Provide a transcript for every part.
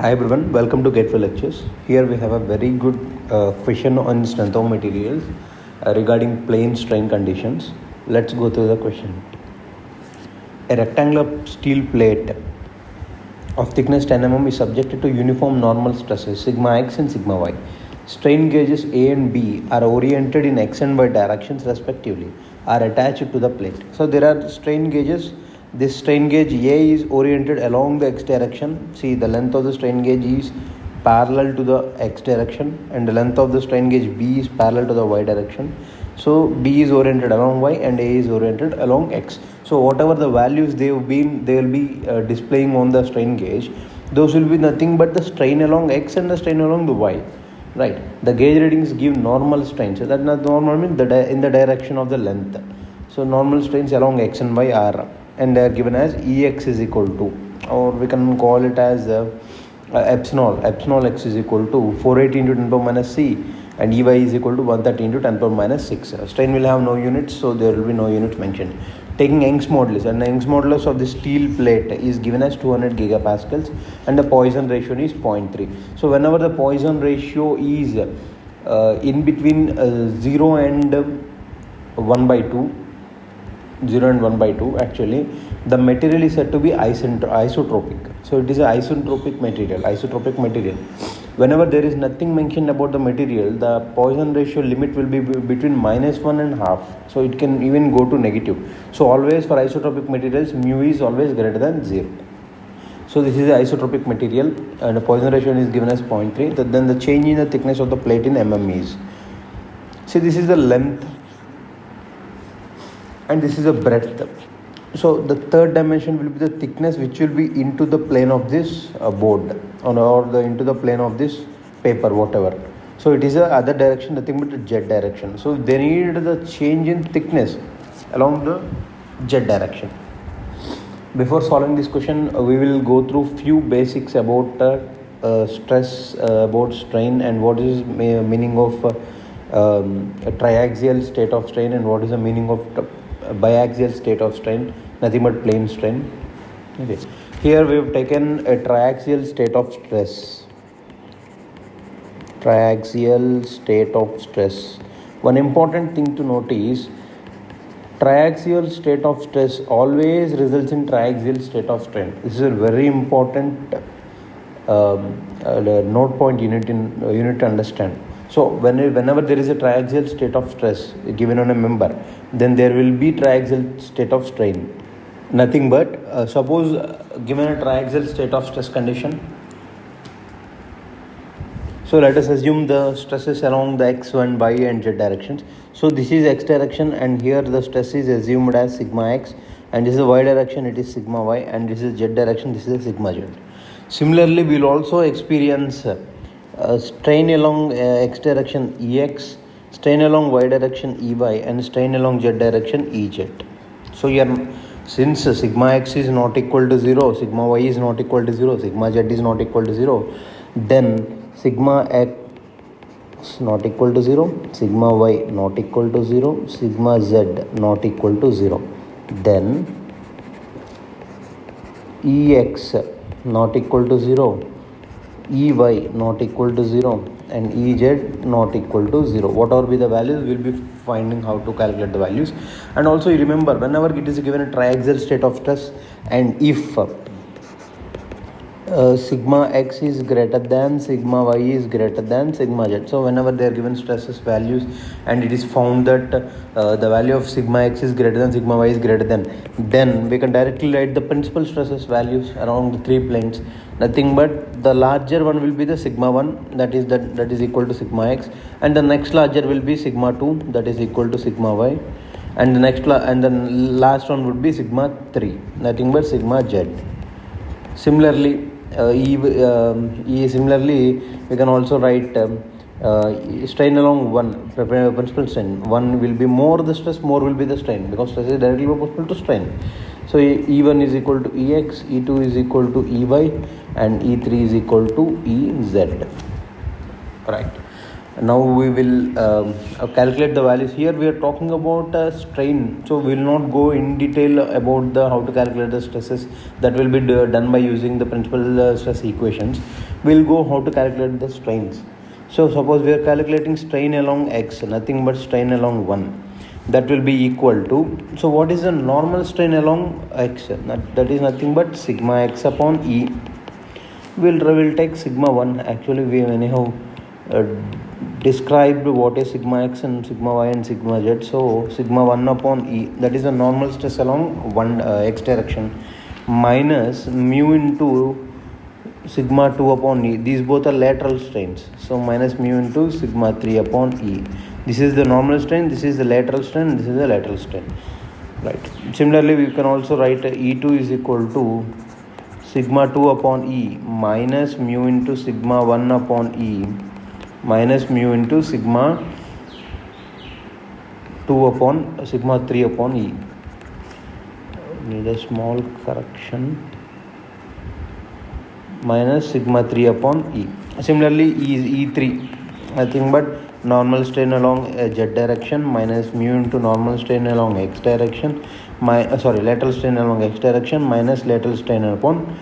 Hi everyone, welcome to Gateway Lectures. Here we have a very good question on strength of materials regarding plane strain conditions. Let's go through the question. A rectangular steel plate of thickness 10 mm is subjected to uniform normal stresses sigma x and sigma y. Strain gauges A and B are oriented in x and y directions respectively, are attached to the plate. So there are strain gauges. This strain gauge A is oriented along the x direction. See, the length of the strain gauge is parallel to the x direction and the length of the strain gauge B is parallel to the y direction. So B is oriented along y and A is oriented along x. So whatever the values they will be displaying on the strain gauge, those will be nothing but the strain along x and the strain along the y. Right, the gauge readings give normal strain. So that normal means in the direction of the length. So normal strains along x and y are, and they are given as Ex is equal to, or we can call it as epsilon. Epsilon x is equal to 480 into 10 power minus c, and Ey is equal to 130 into 10 power minus 6. Strain will have no units, so there will be no units mentioned. Taking Young's modulus, and the Young's modulus of the steel plate is given as 200 gigapascals, and the Poisson ratio is 0.3. So whenever the Poisson ratio is in between 0 and 1 by 2, 0 and 1 by 2, actually the material is said to be isotropic. So it is an isotropic material. Whenever there is nothing mentioned about the material, the Poisson ratio limit will be between -1 and half. So it can even go to negative. So always for isotropic materials, mu is always greater than 0. So this is the isotropic material and the Poisson ratio is given as 0.3. Then the change in the thickness of the plate in mm is. See, this is the length and this is the breadth. So the third dimension will be the thickness, which will be into the plane of this board or into the plane of this paper, whatever. So it is the other direction, nothing but the z direction. So they need the change in thickness along the z direction. Before solving this question, we will go through few basics about stress, about strain, and what is meaning of a triaxial state of strain, and what is the meaning of biaxial state of strain, nothing but plane strain. Okay, here we have taken a triaxial state of stress. One important thing to note is triaxial state of stress always results in triaxial state of strain. This is a very important note point you need to understand. So whenever there is a triaxial state of stress given on a member, then there will be triaxial state of strain. Nothing but suppose given a triaxial state of stress condition. So let us assume the stress is along the x, y, and z directions. So this is x direction, and here the stress is assumed as sigma x, and this is y direction, it is sigma y, and this is z direction, this is sigma z. Similarly, we will also experience strain along x direction Ex, strain along y direction Ey, and strain along z direction Ez. So here, since sigma x is not equal to 0, sigma y is not equal to 0, sigma z is not equal to 0, then sigma x not equal to 0, sigma y not equal to 0, sigma z not equal to 0, then Ex not equal to 0, Ey not equal to 0, and Ez not equal to 0. Whatever be the values, we will be finding how to calculate the values. And also you remember, whenever it is given a triaxial state of stress, and if sigma x is greater than sigma y is greater than sigma z. So whenever they are given stresses values and it is found that the value of sigma x is greater than sigma y is greater than, then we can directly write the principal stresses values around the three planes. Nothing but the larger one will be the sigma 1, that is equal to sigma x, and the next larger will be sigma 2, that is equal to sigma y, and the last one would be sigma 3, nothing but sigma z. Similarly, we can also write strain along 1, principal strain. 1 will be more the stress, more will be the strain, because stress is directly proportional to strain. So E1 is equal to Ex, E2 is equal to Ey, and E3 is equal to Ez. Right. Now we will calculate the values. Here we are talking about strain, so we will not go in detail about the how to calculate the stresses. That will be done by using the principal stress equations. We will go how to calculate the strains. So suppose we are calculating strain along x, nothing but strain along 1. That will be equal to, so what is the normal strain along x? That is nothing but sigma x upon E. We'll take sigma 1. Actually we anyhow described what is sigma x and sigma y and sigma z. So sigma 1 upon E, that is the normal stress along one x direction, minus mu into sigma 2 upon E. These both are lateral strains, so minus mu into sigma 3 upon E. This is the normal strain, this is the lateral strain, this is the lateral strain, right? Similarly we can also write E2 is equal to sigma 2 upon E minus mu into sigma 1 upon E minus mu into sigma 2 upon sigma 3 upon E. Need a small correction. Minus sigma 3 upon E. Similarly E3, nothing but normal strain along z direction minus mu into normal strain along x direction, lateral strain along x direction minus lateral strain upon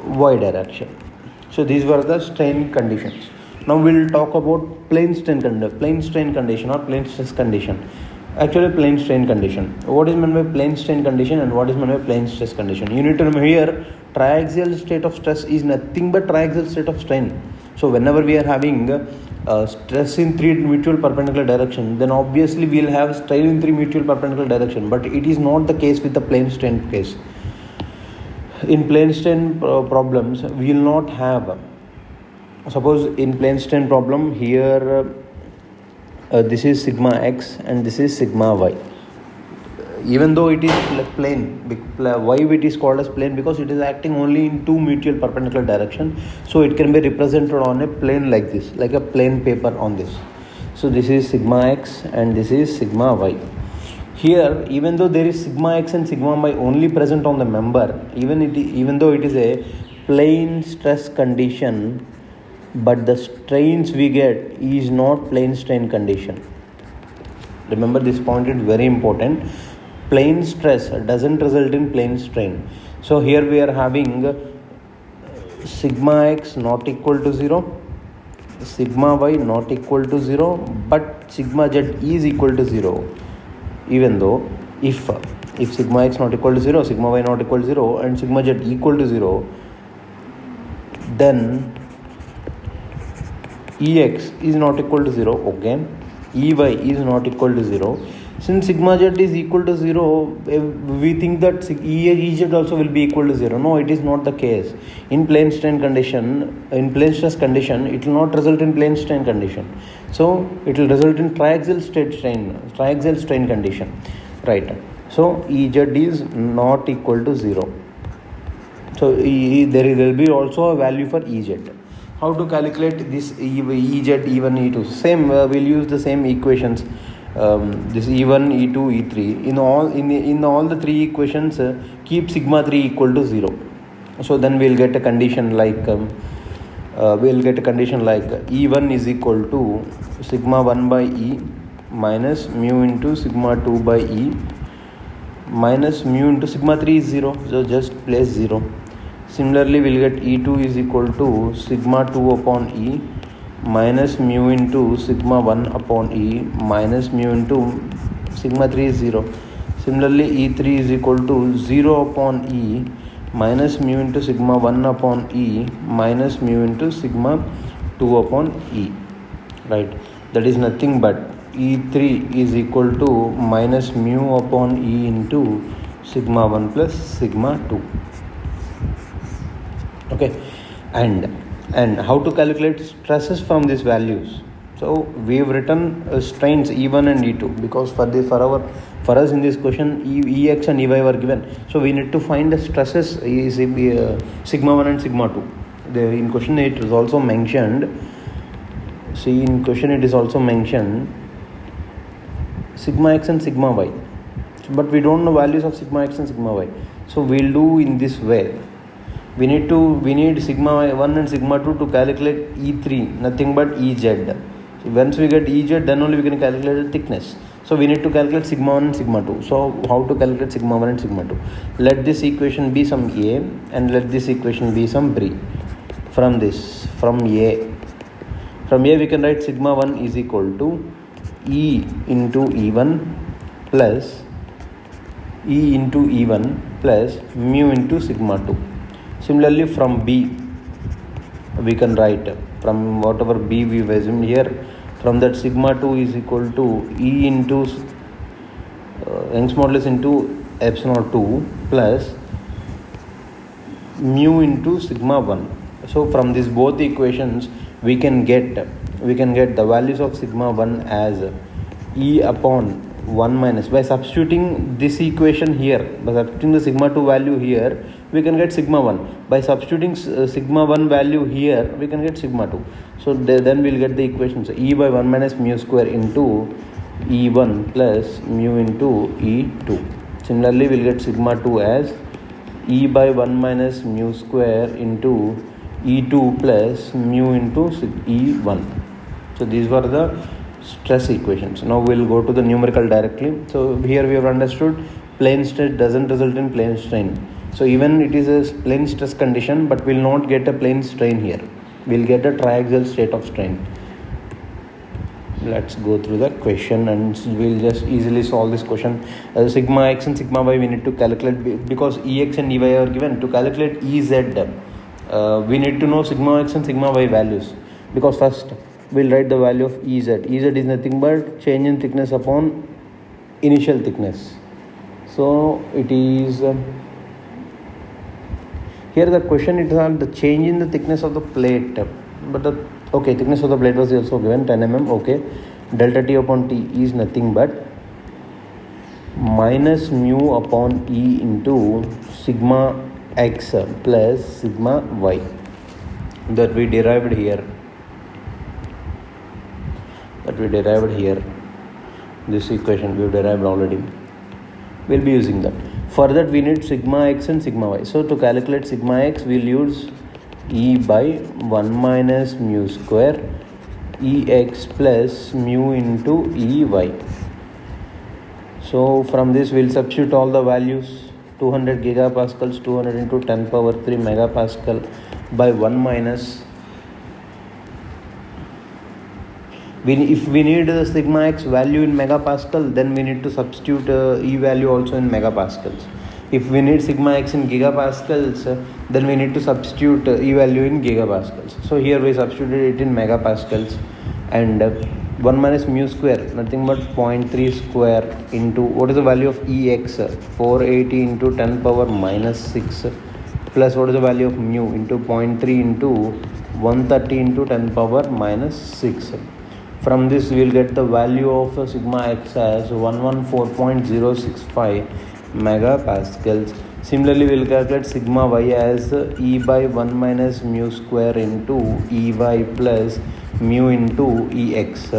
y direction. So these were the strain conditions. Now we will talk about plane strain condition or plane stress condition. Actually plane strain condition. What is meant by plane strain condition and what is meant by plane stress condition? You need to remember here, triaxial state of stress is nothing but triaxial state of strain. So whenever we are having stress in 3 mutual perpendicular direction, then obviously we will have strain in 3 mutual perpendicular direction, but it is not the case with the plane strain case. In plane strain problems we will not have, suppose in plane strain problem here this is sigma x and this is sigma y. Even though it is plane, why it is called as plane? Because it is acting only in 2 mutual perpendicular direction, so it can be represented on a plane like this, like a plane paper on this. So this is sigma x and this is sigma y. Here, even though there is sigma x and sigma y only present on the member, even though it is a plane stress condition, but the strains we get is not plane strain condition. Remember, this point is very important. Plane stress doesn't result in plane strain. So here we are having sigma x not equal to 0, sigma y not equal to 0, but sigma z is equal to 0. Even though if sigma x not equal to 0, sigma y not equal to 0 and sigma z equal to 0, then Ex is not equal to 0, okay, Ey is not equal to 0. Since sigma z is equal to 0, we think that Ez also will be equal to 0. No, it is not the case. In plane strain condition, in plane stress condition, it will not result in plane strain condition. So it will result in triaxial strain condition, right? So Ez is not equal to 0. So there will be also a value for Ez. How to calculate this Ez, E1, E2? Same, we'll use the same equations. This E1, E2, E3. In all the 3 equations, keep sigma 3 equal to 0. So then we'll get a condition like E1 is equal to sigma 1 by E minus mu into sigma 2 by E minus mu into sigma 3 is 0. So just place 0. Similarly, we'll get E2 is equal to sigma 2 upon E minus mu into sigma 1 upon E minus mu into sigma 3 is 0. Similarly, E3 is equal to 0 upon E minus mu into sigma 1 upon E minus mu into sigma 2 upon E, right? That is nothing but E3 is equal to minus mu upon E into sigma 1 plus sigma 2. Okay, and how to calculate stresses from these values? So we have written strains E1 and E2 because for us in this question Ex and Ey were given. So we need to find the stresses is sigma 1 and sigma 2. In question it is also mentioned. See, in question it is also mentioned sigma x and sigma y, but we don't know values of sigma x and sigma y. So we'll do in this way. We need sigma 1 and sigma 2 to calculate E3, nothing but Ez. So once we get Ez, then only we can calculate the thickness. So we need to calculate sigma 1 and sigma 2. So how to calculate sigma 1 and sigma 2? Let this equation be some A and let this equation be some B. From A we can write sigma 1 is equal to E into E1 plus E into E1 plus mu into sigma 2. Similarly from B we can write, from whatever B we assumed here, from that sigma 2 is equal to E into Young's modulus into epsilon 2 plus mu into sigma 1. So from these both equations we can get the values of sigma 1 as E upon 1 minus, by substituting this equation here, by substituting the sigma 2 value here, we can get sigma 1. By substituting sigma 1 value here, we can get sigma 2. So then we'll get the equations E by 1 minus mu square into E1 plus mu into E2. Similarly, we'll get sigma 2 as E by 1 minus mu square into E2 plus mu into E1. So these were the stress equations. Now we'll go to the numerical directly. So here we have understood plane stress doesn't result in plane strain. So even it is a plane stress condition, but we'll not get a plane strain here. We'll get a triaxial state of strain. Let's go through the question and we'll just easily solve this question. Sigma x and sigma y we need to calculate, because Ex and Ey are given. To calculate Ez, we need to know sigma x and sigma y values, because first we'll write the value of Ez. Ez is nothing but change in thickness upon initial thickness. So it is here the question is on the change in the thickness of the plate, but the thickness of the plate was also given 10 mm. Okay, delta T upon T is nothing but minus mu upon E into sigma x plus sigma y, that we derived here. This equation we have derived already. We'll be using that. For that we need sigma x and sigma y. So to calculate sigma x, we'll use E by 1 minus mu square Ex plus mu into Ey. So from this we'll substitute all the values. 200 gigapascals, 200 into 10 power 3 megapascal by 1 minus. If we need the sigma x value in megapascal, then we need to substitute E value also in megapascals. If we need sigma x in gigapascals, then we need to substitute E value in gigapascals. So here we substituted it in megapascals, and 1 minus mu square, nothing but 0.3 square into, what is the value of Ex? 480 into 10 power minus 6 plus what is the value of mu into 0.3 into 130 into 10 power minus 6. From this we will get the value of sigma x as 114.065 megapascals. Similarly, we will calculate sigma y as E by 1 minus mu square into Ey plus mu into Ex.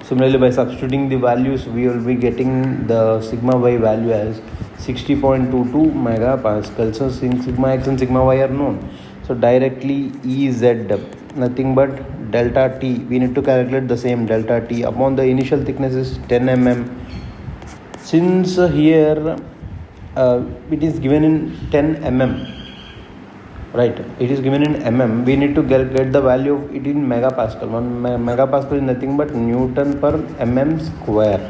Similarly, by substituting the values, we will be getting the sigma y value as 60.22 megapascals. So sigma x and sigma y are known. So directly Ez, nothing but delta T. We need to calculate the same delta T upon the initial thickness is 10 mm. Since here it is given in 10 mm, right? It is given in mm. We need to get the value of it in megapascal. 1 megapascal is nothing but Newton per mm square,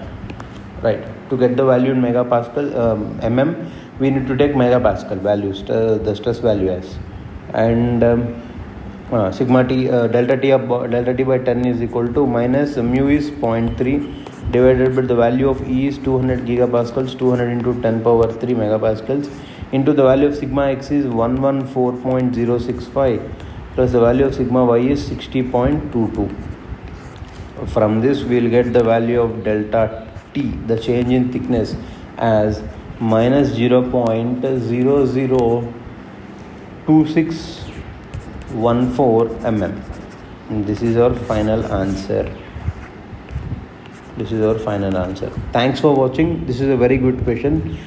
right? To get the value in megapascal mm, we need to take megapascal values, the stress value as, and sigma t, delta t by 10 is equal to minus mu is 0.3 divided by the value of E is 200 gigapascals, 200 into 10 power 3 megapascals, into the value of sigma x is 114.065 plus the value of sigma y is 60.22. From this we will get the value of delta T, the change in thickness, as minus 0.002614 mm. This is our final answer. Thanks for watching. This is a very good question.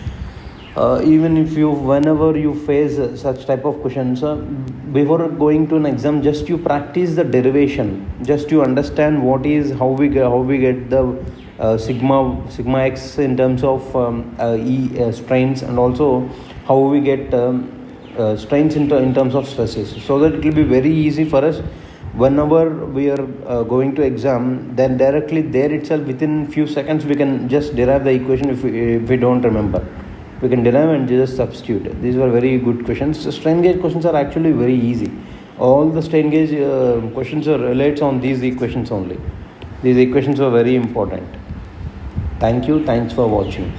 Even if you whenever you face such type of questions, before going to an exam, just you practice the derivation, just you understand what is how we get the sigma x in terms of strains, and also how we get strains in terms of stresses, so that it will be very easy for us whenever we are going to exam. Then directly there itself, within few seconds, we can just derive the equation. If we don't remember, we can derive and just substitute. These were very good questions. Strain gauge questions are actually very easy. All the strain gauge questions relates on these equations only. These equations are very important. Thank you. Thanks for watching.